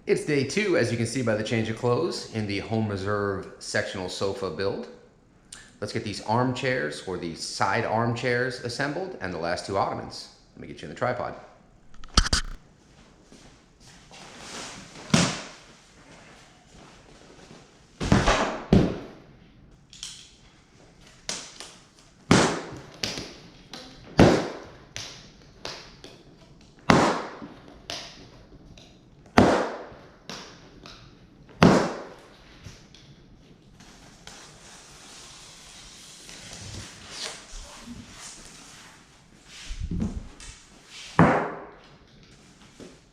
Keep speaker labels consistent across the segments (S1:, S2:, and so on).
S1: It's day 2, as you can see by the change of clothes, in the Home Reserve sectional sofa build. Let's get these armchairs, or the side armchairs, assembled, and the last 2 ottomans. Let me get you in the tripod.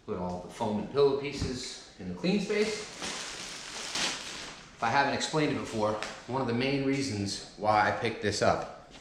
S1: Put all the foam and pillow pieces in the clean space. If I haven't explained it before, one of the main reasons why I picked this up,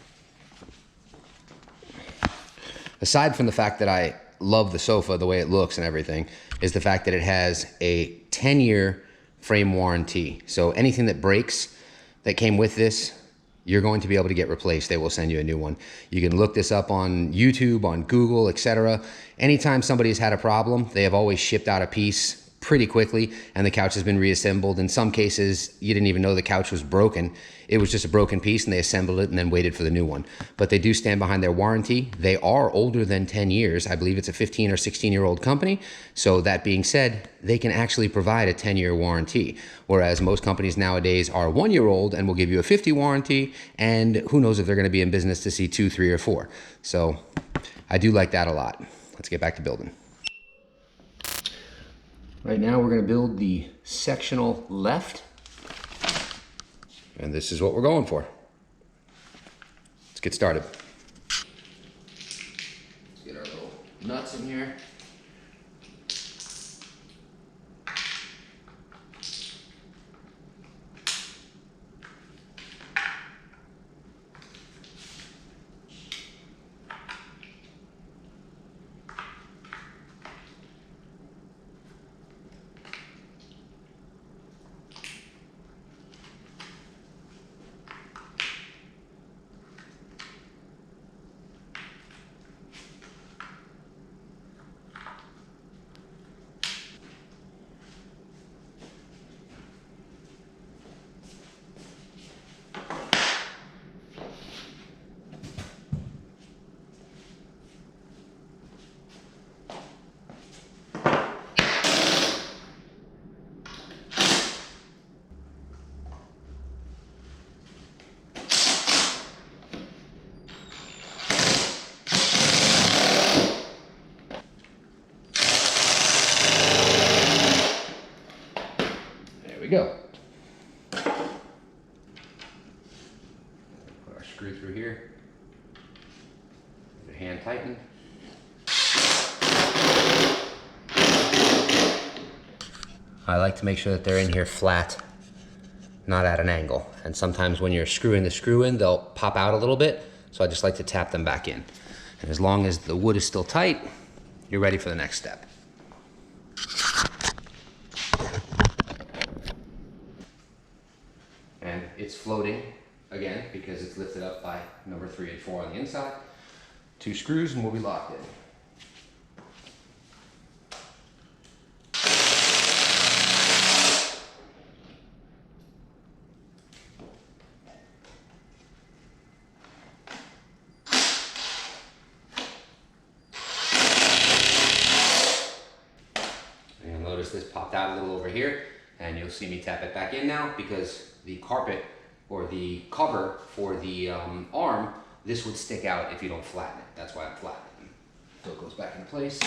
S1: aside from the fact that I love the sofa, the way it looks and everything, is the fact that it has a 10-year frame warranty. So anything that breaks that came with this, you're going to be able to get replaced. They will send you a new one. You can look this up on YouTube, on Google, etc. Anytime somebody's had a problem, they have always shipped out a piece pretty quickly, and the couch has been reassembled. In some cases, you didn't even know the couch was broken. It was just a broken piece, and they assembled it and then waited for the new one. But they do stand behind their warranty. They are older than 10 years. I believe it's a 15 or 16-year-old company. So that being said, they can actually provide a 10-year warranty, whereas most companies nowadays are 1-year-old and will give you a 50 warranty, and who knows if they're going to be in business to see 2, 3, or 4. So I do like that a lot. Let's get back to building. Right now we're going to build the sectional left, and this is what we're going for. Let's get started. Let's get our little nuts in here. Go. Put our screw through here. Get a hand tightened. I like to make sure that they're in here flat, not at an angle. And sometimes when you're screwing the screw in, they'll pop out a little bit. So I just like to tap them back in. And as long as the wood is still tight, you're ready for the next step. And it's floating again because it's lifted up by number 3 and 4 on the inside. 2 screws and we'll be locked in. And you'll notice this popped out a little over here, and you'll see me tap it back in now because the carpet or the cover for the arm, this would stick out if you don't flatten it. That's why I'm flattening it. So it goes back into place.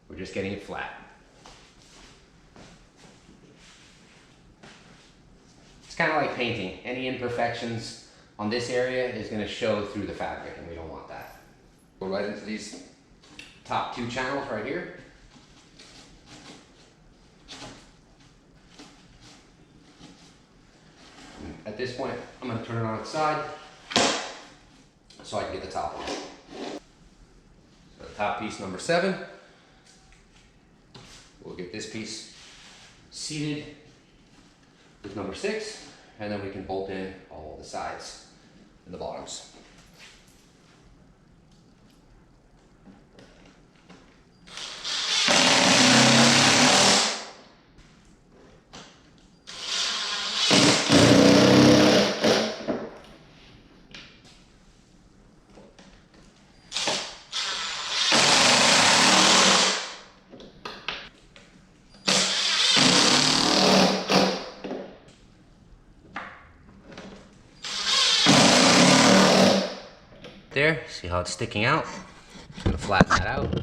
S1: We're just getting it flat. It's kind of like painting. Any imperfections on this area is going to show through the fabric, and we don't want that. Go right into these top 2 channels right here. At this point, I'm going to turn it on its side so I can get the top on. So the top piece number 7. We'll get this piece seated with number 6, and then we can bolt in all the sides and the bottoms. See how it's sticking out? Just gonna flatten that out.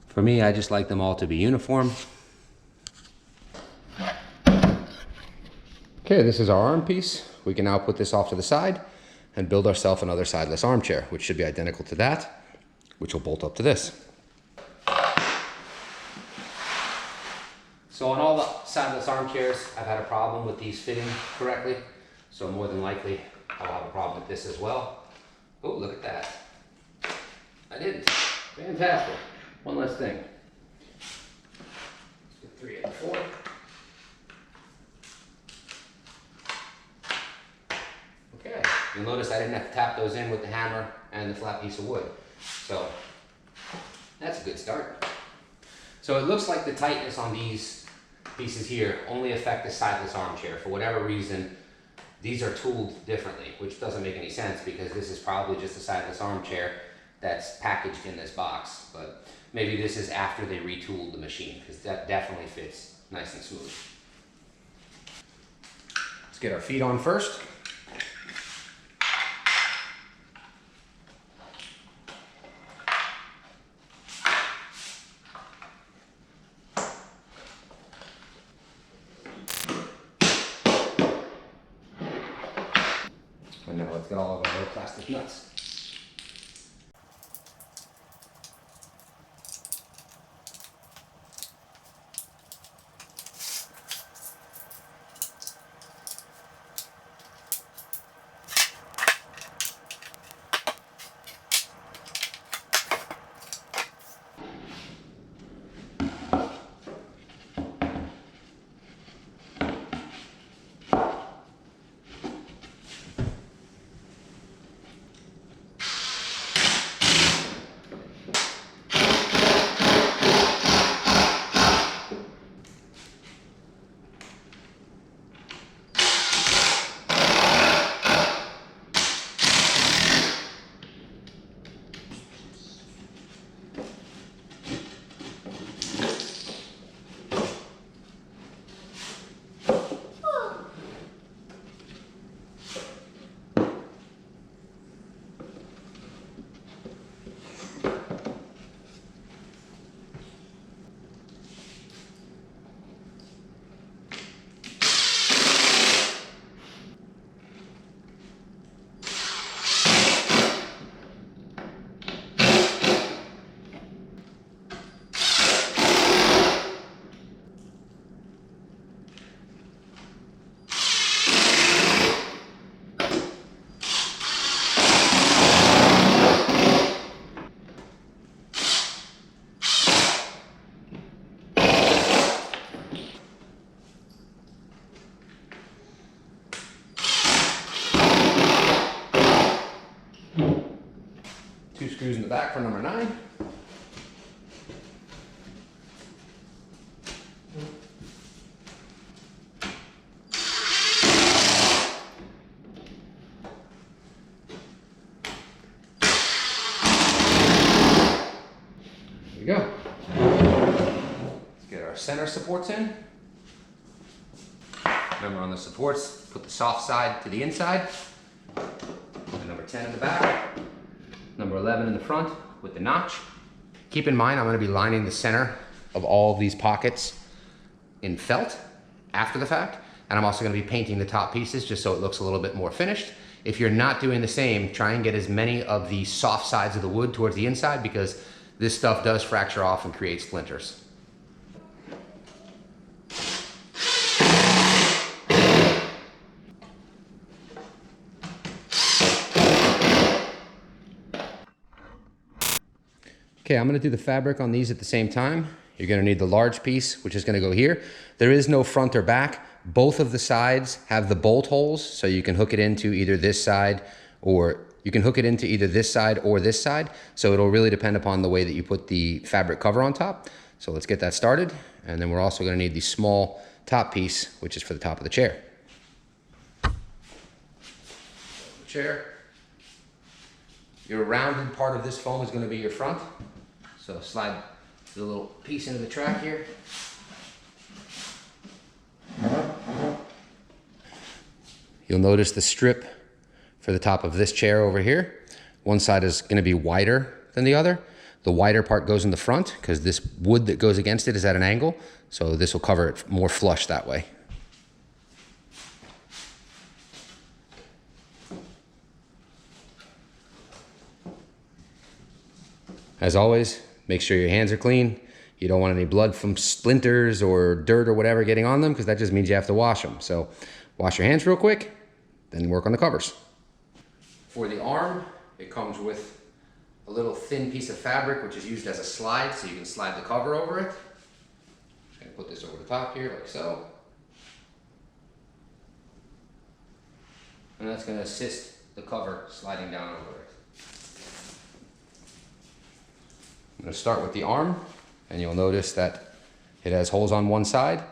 S1: For me, I just like them all to be uniform. Okay, this is our arm piece. We can now put this off to the side and build ourselves another sideless armchair, which should be identical to that, which will bolt up to this. So on all the sideless armchairs, I've had a problem with these fitting correctly. So more than likely, I'll have a problem with this as well. Oh, look at that. I didn't. Fantastic. One less thing. Let's get 3 and 4. Okay, you'll notice I didn't have to tap those in with the hammer and the flat piece of wood. So that's a good start. So it looks like the tightness on these pieces here only affect the sideless armchair. For whatever reason, these are tooled differently, which doesn't make any sense because this is probably just a sideless armchair that's packaged in this box. But maybe this is after they retooled the machine, because that definitely fits nice and smooth. Let's get our feet on first. And now let's get all of our little plastic nuts. Screws in the back for number 9. There we go. Let's get our center supports in. Remember, on the supports, put the soft side to the inside. And number 10 in the back. Number 11 in the front with the notch. Keep in mind, I'm going to be lining the center of all of these pockets in felt after the fact. And I'm also going to be painting the top pieces just so it looks a little bit more finished. If you're not doing the same, try and get as many of the soft sides of the wood towards the inside, because this stuff does fracture off and create splinters. Okay, I'm gonna do the fabric on these at the same time. You're gonna need the large piece, which is gonna go here. There is no front or back. Both of the sides have the bolt holes, so you can hook it into either this side or this side. So it'll really depend upon the way that you put the fabric cover on top. So let's get that started. And then we're also gonna need the small top piece, which is for the top of the chair. Your rounded part of this foam is gonna be your front. So slide the little piece into the track here. You'll notice the strip for the top of this chair over here. One side is going to be wider than the other. The wider part goes in the front because this wood that goes against it is at an angle. So this will cover it more flush that way. As always, make sure your hands are clean. You don't want any blood from splinters or dirt or whatever getting on them because that just means you have to wash them. So wash your hands real quick, then work on the covers. For the arm, it comes with a little thin piece of fabric which is used as a slide, so you can slide the cover over it. Just gonna put this over the top here like so. And that's gonna assist the cover sliding down over it. I'm going to start with the arm, and you'll notice that it has holes on one side.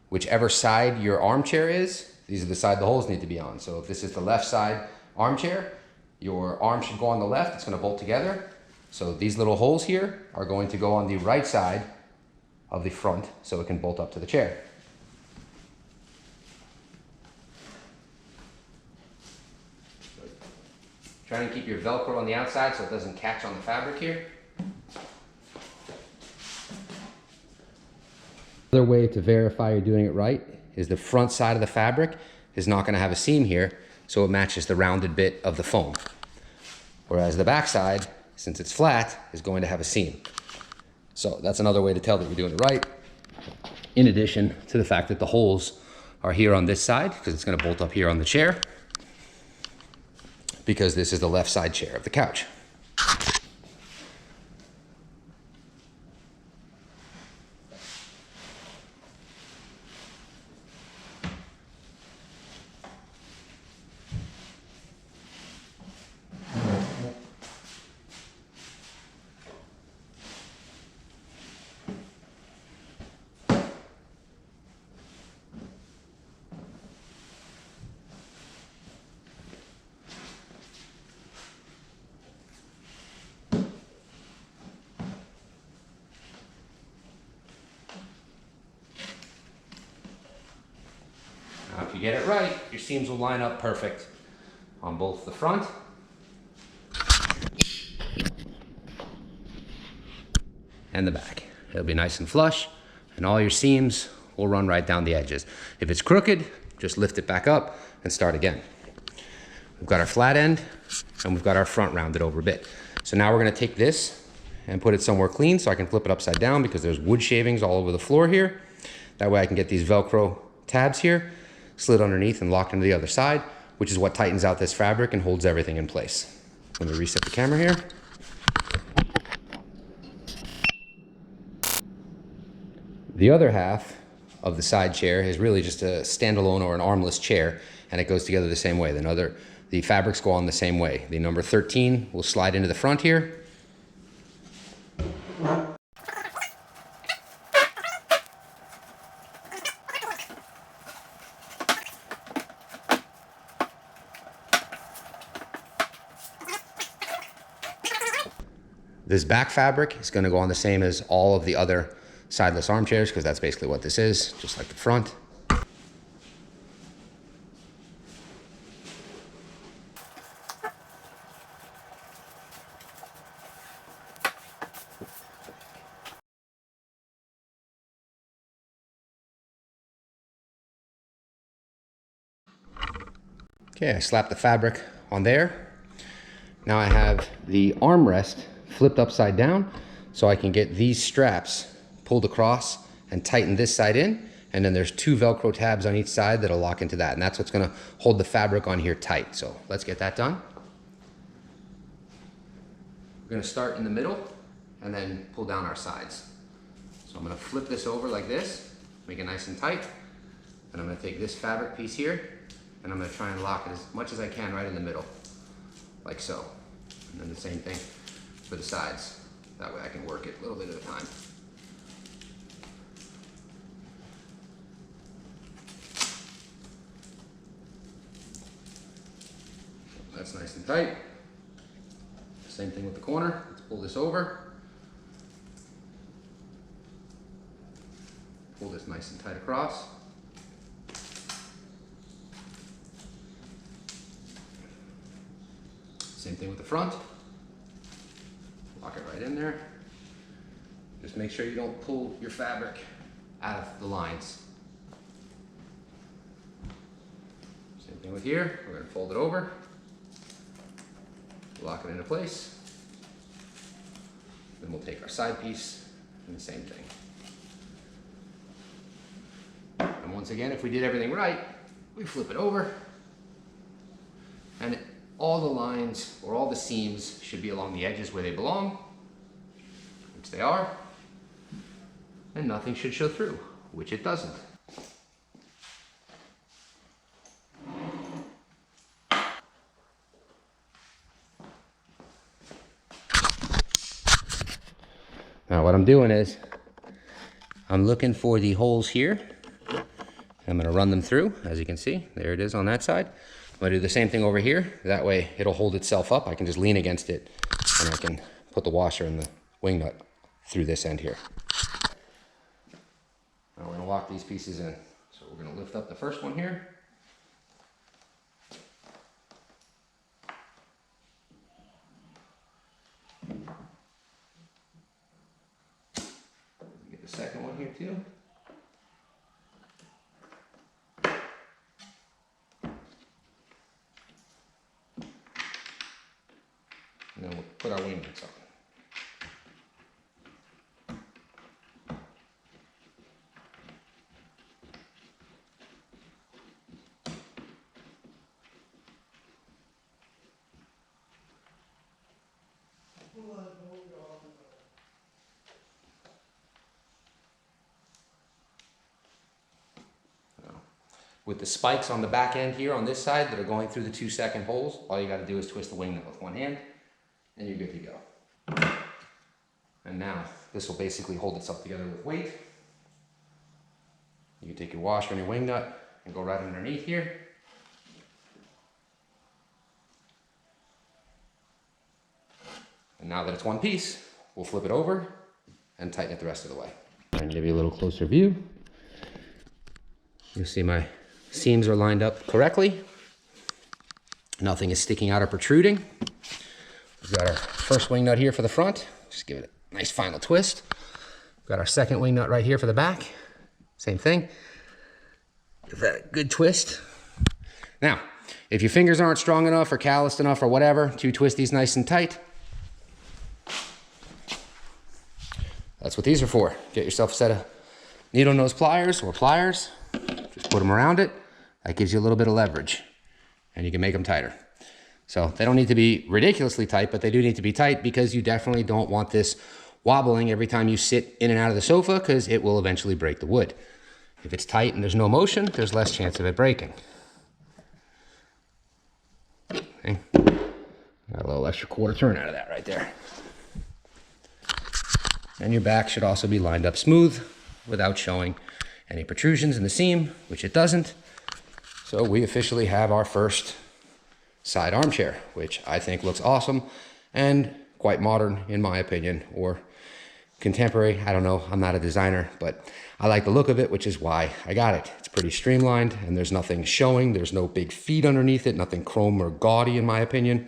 S1: Whichever side your armchair is, these are the side the holes need to be on. So if this is the left side armchair, your arm should go on the left. It's going to bolt together. So these little holes here are going to go on the right side of the front so it can bolt up to the chair. Try and keep your Velcro on the outside so it doesn't catch on the fabric here. Another way to verify you're doing it right is the front side of the fabric is not going to have a seam here, so it matches the rounded bit of the foam. Whereas the back side, since it's flat, is going to have a seam. So that's another way to tell that you're doing it right. In addition to the fact that the holes are here on this side, because it's going to bolt up here on the chair, because this is the left side chair of the couch. Now, if you get it right, your seams will line up perfect on both the front and the back. It'll be nice and flush, and all your seams will run right down the edges. If it's crooked, just lift it back up and start again. We've got our flat end, and we've got our front rounded over bit. So now we're gonna take this and put it somewhere clean so I can flip it upside down because there's wood shavings all over the floor here. That way I can get these Velcro tabs here slid underneath and locked into the other side, which is what tightens out this fabric and holds everything in place. I'm gonna reset the camera here. The other half of the side chair is really just a standalone or an armless chair, and it goes together the same way. The fabrics go on the same way. The number 13 will slide into the front here. This back fabric is going to go on the same as all of the other sideless armchairs because that's basically what this is, just like the front. Okay, I slapped the fabric on there. Now I have the armrest flipped upside down so I can get these straps pulled across and tighten this side in, and then there's two Velcro tabs on each side that'll lock into that, and that's what's gonna hold the fabric on here tight. So let's get that done. We're gonna start in the middle and then pull down our sides. So I'm gonna flip this over like this, make it nice and tight, and I'm gonna take this fabric piece here and I'm gonna try and lock it as much as I can right in the middle, like so. And then the same thing for the sides. That way I can work it a little bit at a time. That's nice and tight. Same thing with the corner. Let's pull this over. Pull this nice and tight across. Same thing with the front. Lock it right in there. Just make sure you don't pull your fabric out of the lines. Same thing with here. We're going to fold it over, lock it into place. Then we'll take our side piece and the same thing. And once again, if we did everything right, we flip it over, and all the lines or all the seams should be along the edges where they belong, which they are, and nothing should show through, which it doesn't. Now what I'm doing is I'm looking for the holes here. I'm going to run them through, as you can see. There it is on that side. I'm going to do the same thing over here. That way it'll hold itself up. I can just lean against it and I can put the washer and the wing nut through this end here. Now we're going to lock these pieces in. So we're going to lift up the first one here. Get the second one here too. And then we'll put our wing nuts on. With the spikes on the back end here on this side that are going through the 2 second holes, all you got to do is twist the wing nut with one hand and you're good to go. And now this will basically hold itself together with weight. You can take your washer and your wing nut and go right underneath here. And now that it's one piece, we'll flip it over and tighten it the rest of the way. And give you a little closer view. You'll see my seams are lined up correctly. Nothing is sticking out or protruding. We've got our first wing nut here for the front. Just give it a nice final twist. We've got our second wing nut right here for the back. Same thing. Give that a good twist. Now, if your fingers aren't strong enough or calloused enough or whatever to twist these nice and tight, that's what these are for. Get yourself a set of needle nose pliers or pliers. Just put them around it. That gives you a little bit of leverage and you can make them tighter. So they don't need to be ridiculously tight, but they do need to be tight because you definitely don't want this wobbling every time you sit in and out of the sofa because it will eventually break the wood. If it's tight and there's no motion, there's less chance of it breaking. Okay. Got a little extra quarter turn out of that right there. And your back should also be lined up smooth without showing any protrusions in the seam, which it doesn't. So we officially have our first side armchair, which I think looks awesome and quite modern in my opinion, or contemporary. I don't know, I'm not a designer, but I like the look of it, which is why I got it. It's pretty streamlined and there's nothing showing. There's no big feet underneath it, nothing chrome or gaudy in my opinion.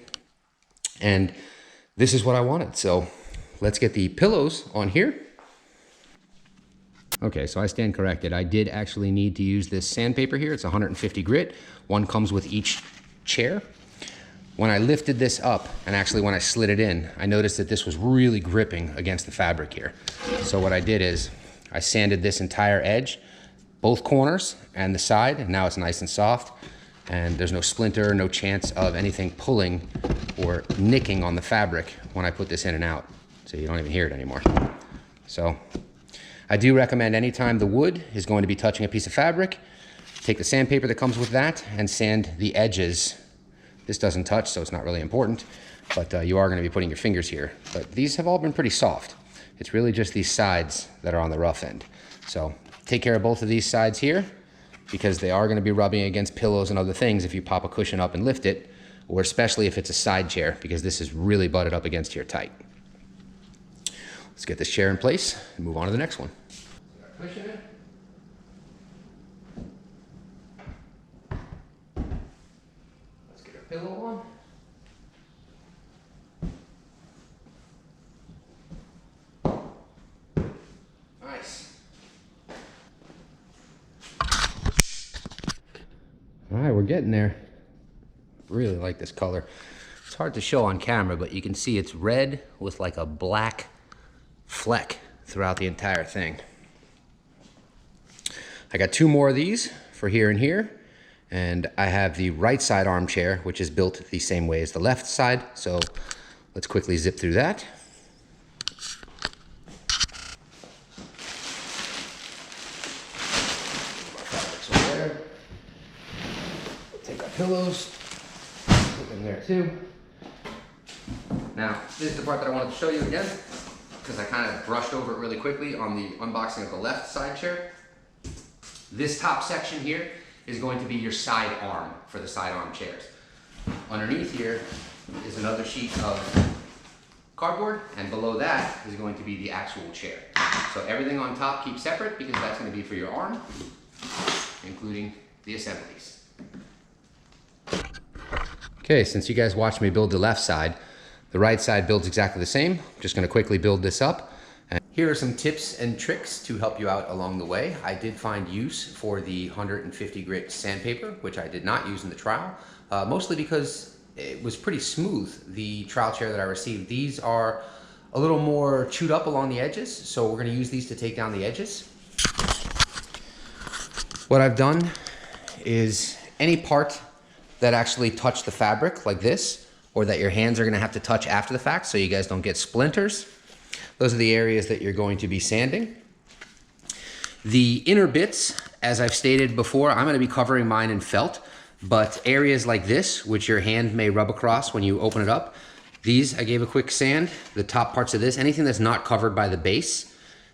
S1: And this is what I wanted. So let's get the pillows on here. Okay, so I stand corrected. I did actually need to use this sandpaper here. It's 150 grit. One comes with each chair. When I lifted this up, and actually when I slid it in, I noticed that this was really gripping against the fabric here. So what I did is I sanded this entire edge, both corners and the side, and now it's nice and soft. And there's no splinter, no chance of anything pulling or nicking on the fabric when I put this in and out. So you don't even hear it anymore. So I do recommend anytime the wood is going to be touching a piece of fabric, take the sandpaper that comes with that and sand the edges. This doesn't touch, so it's not really important, but you are going to be putting your fingers here. But these have all been pretty soft. It's really just these sides that are on the rough end. So take care of both of these sides here because they are going to be rubbing against pillows and other things if you pop a cushion up and lift it, or especially if it's a side chair because this is really butted up against here tight. Let's get this chair in place and move on to the next one. Cushion it. Let's get our pillow on. we're getting there. Really like this color. It's hard to show on camera, but you can see it's red with like a black fleck throughout the entire thing. I got 2 more of these for here and here. And I have the right side armchair, which is built the same way as the left side. So let's quickly zip through that. Over there. Take our pillows, put them there too. Now, this is the part that I wanted to show you again, because I kind of brushed over it really quickly on the unboxing of the left side chair. This top section here is going to be your side arm for the side arm chairs. Underneath here is another sheet of cardboard, and below that is going to be the actual chair. So everything on top keeps separate because that's going to be for your arm, including the assemblies. Okay, since you guys watched me build the left side, the right side builds exactly the same. I'm just going to quickly build this up. Here are some tips and tricks to help you out along the way. I did find use for the 150 grit sandpaper, which I did not use in the trial, mostly because it was pretty smooth, the trial chair that I received. These are a little more chewed up along the edges, so we're going to use these to take down the edges. What I've done is any part that actually touch the fabric like this, or that your hands are going to have to touch after the fact so you guys don't get splinters, those are the areas that you're going to be sanding. The inner bits, as I've stated before, I'm going to be covering mine in felt, but areas like this, which your hand may rub across when you open it up, these I gave a quick sand. The top parts of this, anything that's not covered by the base,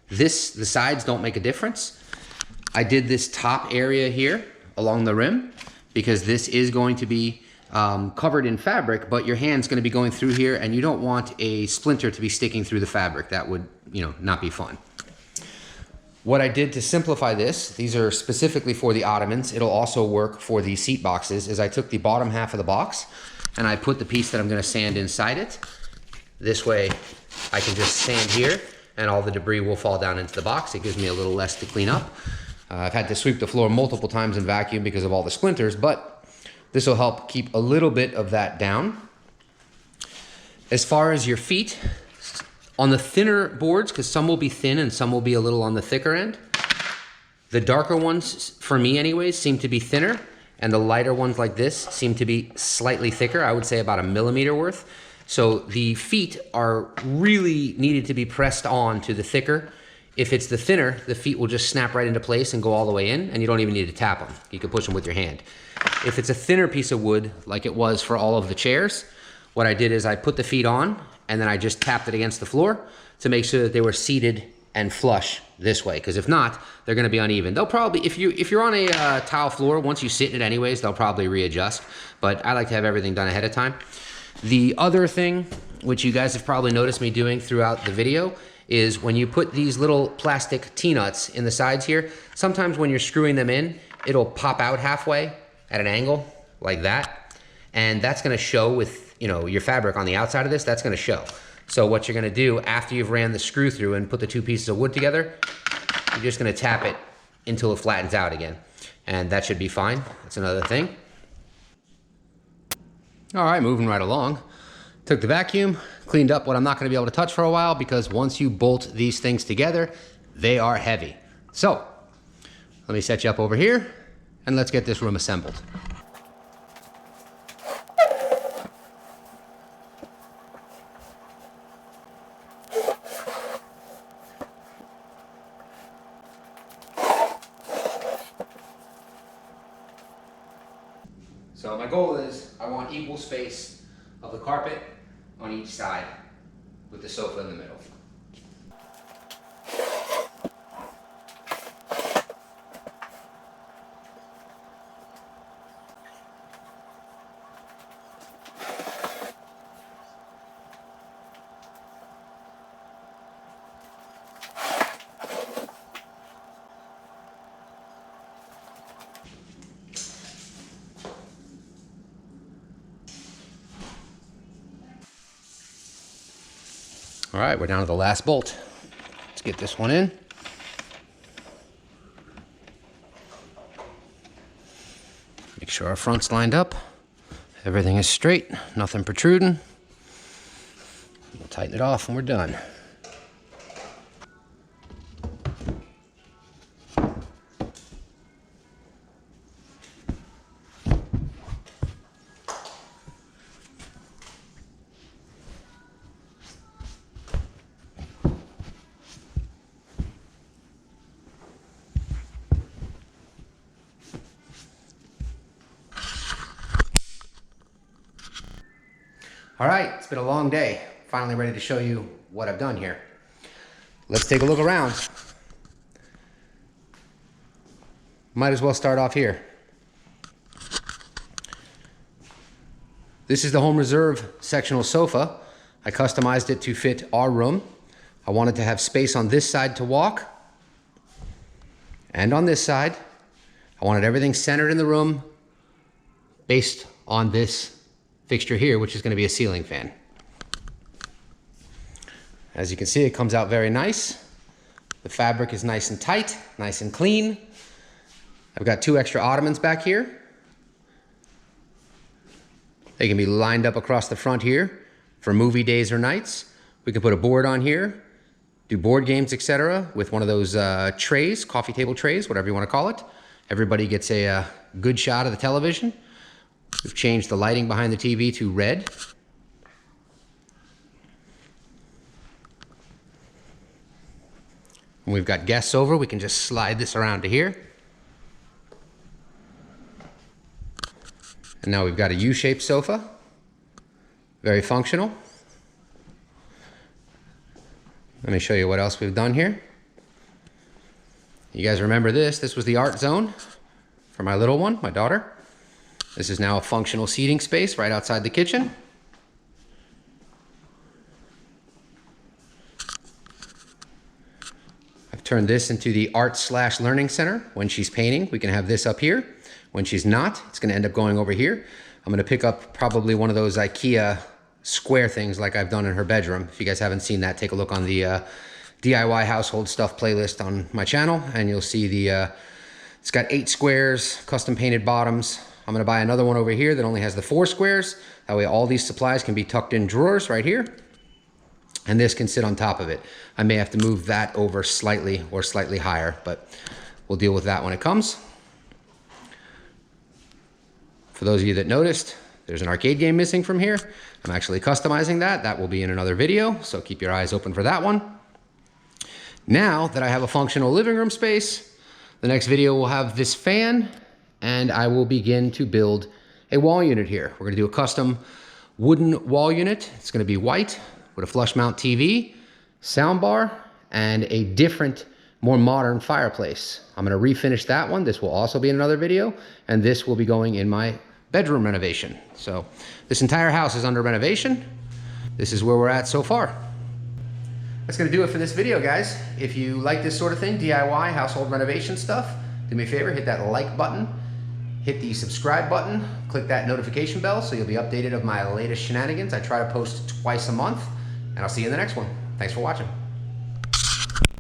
S1: the sides don't make a difference. I did this top area here along the rim because this is going to be covered in fabric, but your hand's going to be going through here, and you don't want a splinter to be sticking through the fabric. That would, not be fun. What I did to simplify this, these are specifically for the ottomans, it'll also work for the seat boxes, is I took the bottom half of the box and I put the piece that I'm going to sand inside it. This way I can just sand here and all the debris will fall down into the box. It gives me a little less to clean up. I've had to sweep the floor multiple times and vacuum because of all the splinters, but this will help keep a little bit of that down. As far as your feet, on the thinner boards, because some will be thin and some will be a little on the thicker end, the darker ones, for me anyways, seem to be thinner, and the lighter ones like this seem to be slightly thicker. I would say about 1 millimeter worth. So the feet are really needed to be pressed on to the thicker. If it's the thinner, the feet will just snap right into place and go all the way in, and you don't even need to tap them. You can push them with your hand. If it's a thinner piece of wood, like it was for all of the chairs, what I did is I put the feet on, and then I just tapped it against the floor to make sure that they were seated and flush this way, because if not, they're going to be uneven. They'll probably, if you're on a tile floor, once you sit in it anyways, they'll probably readjust, but I like to have everything done ahead of time. The other thing, which you guys have probably noticed me doing throughout the video, is when you put these little plastic T-nuts in the sides here, sometimes when you're screwing them in, it'll pop out halfway at an angle like that. And that's gonna show with, your fabric on the outside of this, that's gonna show. So what you're gonna do after you've ran the screw through and put the 2 pieces of wood together, you're just gonna tap it until it flattens out again. And that should be fine. That's another thing. All right, moving right along. Took the vacuum, cleaned up what I'm not gonna be able to touch for a while, because once you bolt these things together, they are heavy. So, let me set you up over here, and let's get this room assembled. So my goal is I want equal space of the carpet on each side with the sofa in the middle. All right, we're down to the last bolt. Let's get this one in. Make sure our front's lined up. Everything is straight, nothing protruding. We'll tighten it off and we're done. All right, it's been a long day. Finally ready to show you what I've done here. Let's take a look around. Might as well start off here. This is the Home Reserve sectional sofa. I customized it to fit our room. I wanted to have space on this side to walk and on this side. I wanted everything centered in the room based on this fixture here, which is going to be a ceiling fan. As you can see, it comes out very nice. The fabric is nice and tight, nice and clean. I've got 2 extra ottomans back here. They can be lined up across the front here for movie days or nights. We can put a board on here, do board games, etc. with one of those trays, coffee table trays, whatever you want to call it. Everybody gets a good shot of the television. We've changed the lighting behind the TV to red. When we've got guests over, we can just slide this around to here. And now we've got a U-shaped sofa. Very functional. Let me show you what else we've done here. You guys remember this? This was the art zone for my little one, my daughter. This is now a functional seating space right outside the kitchen. I've turned this into the art/learning center. When she's painting, we can have this up here. When she's not, it's going to end up going over here. I'm going to pick up probably one of those IKEA square things like I've done in her bedroom. If you guys haven't seen that, take a look on the DIY household stuff playlist on my channel, and you'll see it's got 8 squares, custom painted bottoms. I'm going to buy another one over here that only has the 4 squares. That way all these supplies can be tucked in drawers right here. And this can sit on top of it. I may have to move that over slightly or slightly higher, but we'll deal with that when it comes. For those of you that noticed, there's an arcade game missing from here. I'm actually customizing that. That will be in another video, so keep your eyes open for that one. Now that I have a functional living room space, the next video will have this fan, and I will begin to build a wall unit here. We're gonna do a custom wooden wall unit. It's gonna be white with a flush mount TV, sound bar, and a different, more modern fireplace. I'm gonna refinish that one. This will also be in another video, and this will be going in my bedroom renovation. So this entire house is under renovation. This is where we're at so far. That's gonna do it for this video, guys. If you like this sort of thing, DIY, household renovation stuff, do me a favor, hit that like button, hit the subscribe button, click that notification bell so you'll be updated of my latest shenanigans. I try to post twice a month, and I'll see you in the next one. Thanks for watching.